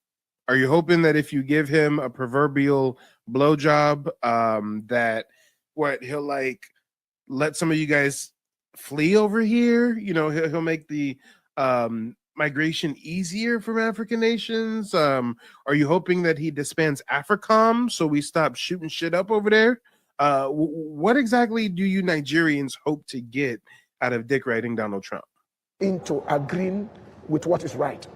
Are you hoping that if you give him a proverbial blowjob, that he'll like let some of you guys flee over here? You know, he'll make the migration easier from African nations. Are you hoping that he disbands AFRICOM so we stop shooting shit up over there? What exactly do you Nigerians hope to get out of dick riding Donald Trump? Into agreeing with what is right.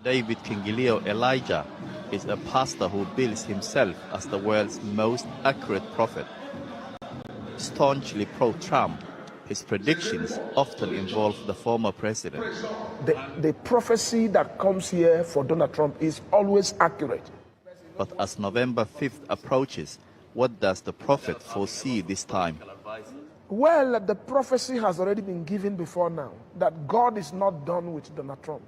David Kingileo Elijah is a pastor who bills himself as the world's most accurate prophet. Staunchly pro-Trump, his predictions often involve the former president. The prophecy that comes here for Donald Trump is always accurate. But as November 5th approaches, what does the prophet foresee this time? Well, the prophecy has already been given before now, that God is not done with Donald Trump.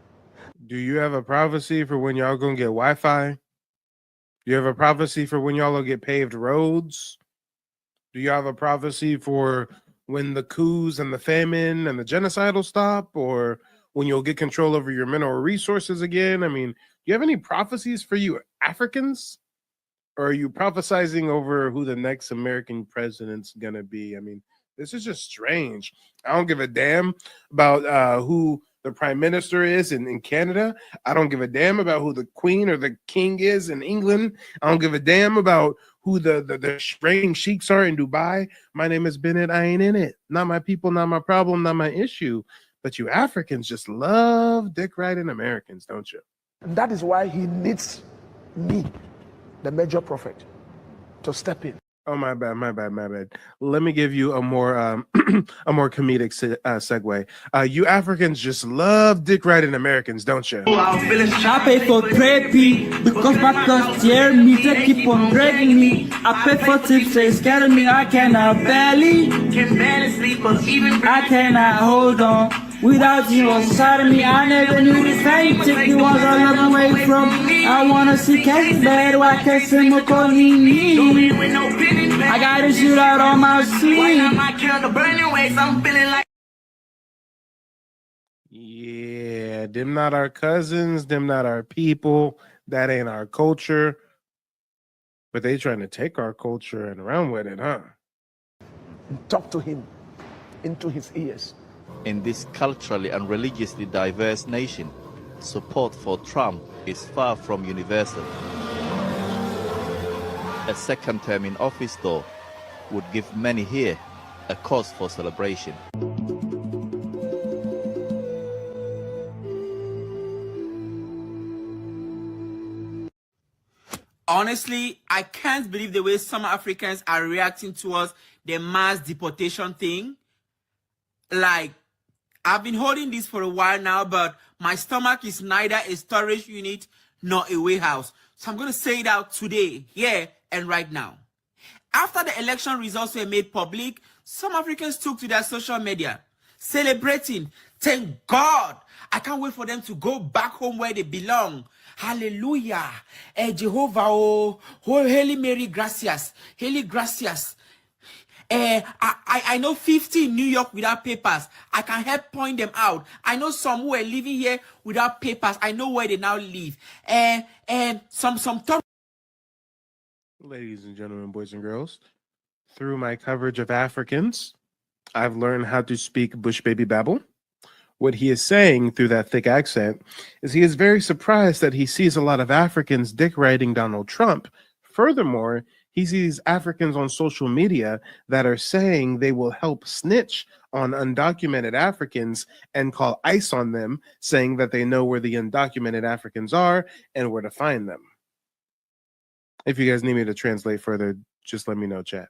Do you have a prophecy for when y'all gonna get Wi-Fi? Do you have a prophecy for when y'all will get paved roads? Do you have a prophecy for when the coups and the famine and the genocide will stop, or when you'll get control over your mineral resources again? I mean, do you have any prophecies for you Africans? Or are you prophesizing over who the next American president's gonna be? I mean, this is just strange. I don't give a damn about who the prime minister is in Canada. I don't give a damn about who the queen or the king is in England. I don't give a damn about who the reigning sheiks are in Dubai. My name is Bennett. I ain't in it. Not my people, not my problem, not my issue. But you Africans just love dick riding Americans, don't you? And that is why he needs me, the major prophet, to step in. Oh, my bad. Let me give you a more a more comedic segue. You Africans just love dick riding Americans, don't you? I pay for therapy because my thoughts tear me. They keep on dragging me. I pay for tips, they scatter me. I cannot barely sleep, but even I cannot hold on. Without you inside of me, I never knew this pain. Took the ones I love away from me. I wanna see cats bad, why can't someone call me? I gotta shoot out all my sleep. Yeah, them not our cousins, them not our people. That ain't our culture. But they trying to take our culture and run with it, huh? Talk to him into his ears. In this culturally and religiously diverse nation, support for Trump is far from universal. A second term in office, though, would give many here a cause for celebration. Honestly, I can't believe the way some Africans are reacting towards the mass deportation thing. Like, I've been holding this for a while now, but my stomach is neither a storage unit nor a warehouse. So I'm going to say it out today, here and right now. After the election results were made public, some Africans took to their social media, celebrating. Thank God. I can't wait for them to go back home where they belong. Hallelujah. Jehovah, oh, Haile Mary, gracias. Haile, gracias. I know 50 in New York without papers. I can help point them out. I know some who are living here without papers. I know where they now live. Some Ladies and gentlemen, boys and girls, through my coverage of Africans, I've learned how to speak Bush baby babble. What he is saying through that thick accent is he is very surprised that he sees a lot of Africans dick riding Donald Trump. Furthermore, he sees Africans on social media that are saying they will help snitch on undocumented Africans and call ICE on them, saying that they know where the undocumented Africans are and where to find them. If you guys need me to translate further, just let me know, chat.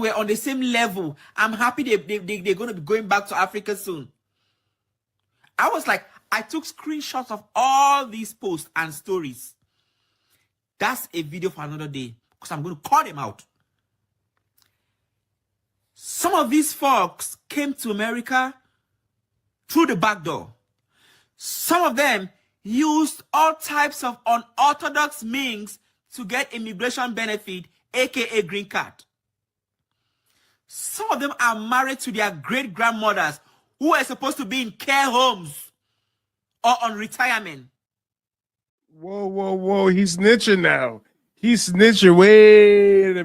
we're on the same level. I'm happy they're going to be going back to Africa soon. I was like, I took screenshots of all these posts and stories. That's a video for another day because I'm going to call them out. Some of these folks came to America through the back door. Some of them used all types of unorthodox means to get immigration benefit, aka green card. Some of them are married to their great-grandmothers who are supposed to be in care homes or on retirement. Whoa, whoa, whoa. He's snitching now. He's snitching. Wait a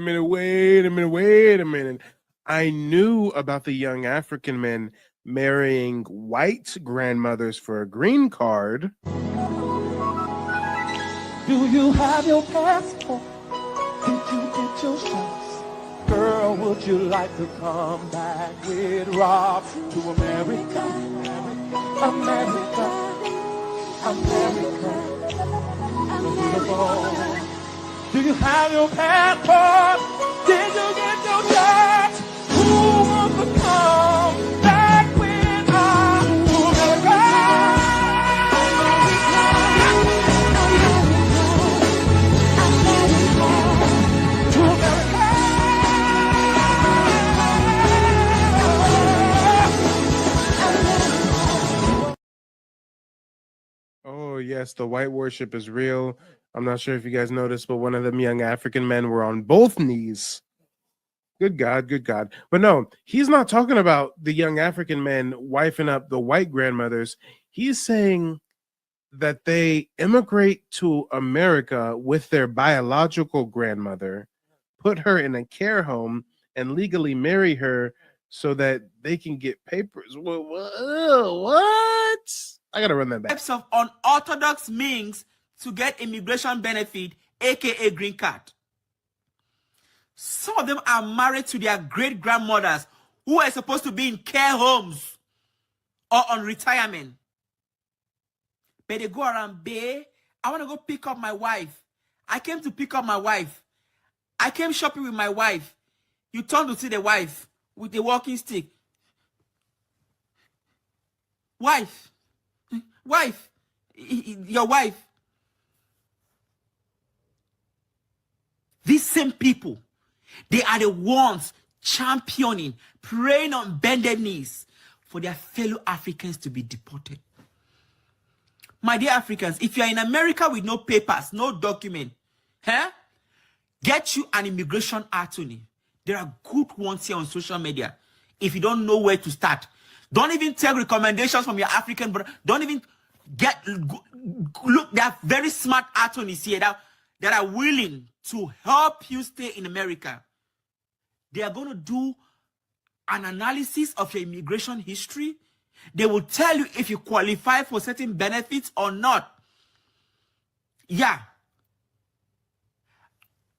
minute. I knew about the young African men marrying white grandmothers for a green card. Do you have your passport? Did you get your shots? Girl, would you like to come back with Rob to America? America. Do you have your passport? Did you get your shots? Who wants to come back with us to Oh, yes, the white worship is real. I'm not sure if you guys noticed, but one of them young African men were on both knees. Good God, good God. But no, he's not talking about the young African men wifing up the white grandmothers. He's saying that they immigrate to America with their biological grandmother, put her in a care home, and legally marry her so that they can get papers. What? I gotta run that back. Types of unorthodox means to get immigration benefit, aka green card. Some of them are married to their great-grandmothers who are supposed to be in care homes or on retirement. But they go around, babe, I want to go pick up my wife. I came to pick up my wife. I came shopping with my wife. You turn to see the wife with the walking stick. Wife. Your wife. These same people, they are the ones championing, praying on bended knees for their fellow Africans to be deported. My dear Africans, if you are in America with no papers, no document, get you an immigration attorney. There are good ones here on social media. If you don't know where to start, don't even take recommendations from your African brother. Don't even look. There are very smart attorneys here that are willing to help you stay in America. They are going to do an analysis of your immigration history. They will tell you if you qualify for certain benefits or not. Yeah.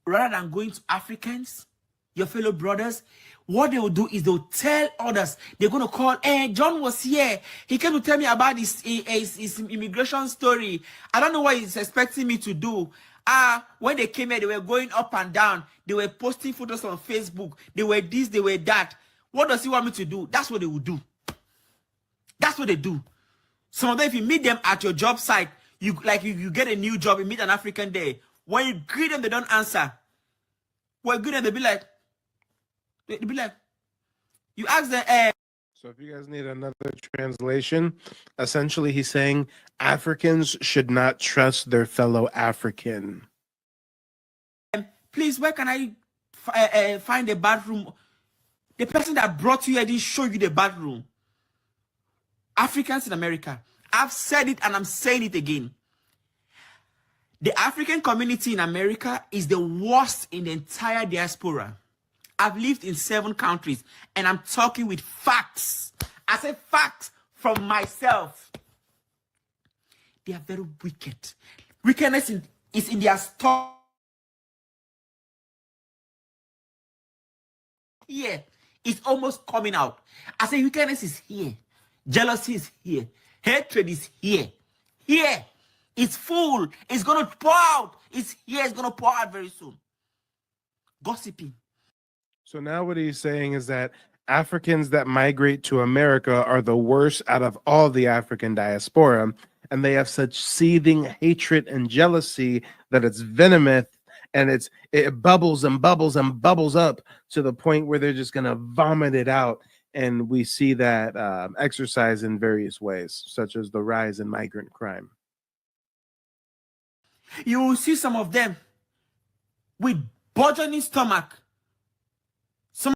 Rather than going to Africans, your fellow brothers, what they will do is they'll tell others. They're going to call, hey, John was here. He came to tell me about his immigration story. I don't know what he's expecting me to do. When they came here, they were going up and down. They were posting photos on Facebook. They were this, they were that. What does he want me to do? That's what they will do. That's what they do. Some of them, if you meet them at your job site, you get a new job, you meet an African there. When you greet them, they don't answer. When you greet them, they'll be like, you ask them, So if you guys need another translation, essentially he's saying Africans should not trust their fellow African. Please, where can I find a bathroom? The person that brought you here didn't show you the bathroom. Africans in America. I've said it and I'm saying it again. The African community in America is the worst in the entire diaspora. I've lived in 7 countries and I'm talking with facts. I say facts from myself. They are very wicked. Wickedness is in their story. Here, it's almost coming out. I say wickedness is here. Jealousy is here. Hatred is here. Here. It's full. It's going to pour out. It's here. It's going to pour out very soon. Gossiping. So now what he's saying is that Africans that migrate to America are the worst out of all the African diaspora, and they have such seething hatred and jealousy that it's venomous, and it bubbles and bubbles and bubbles up to the point where they're just going to vomit it out. And we see that exercise in various ways, such as the rise in migrant crime. You will see some of them with burgeoning stomach.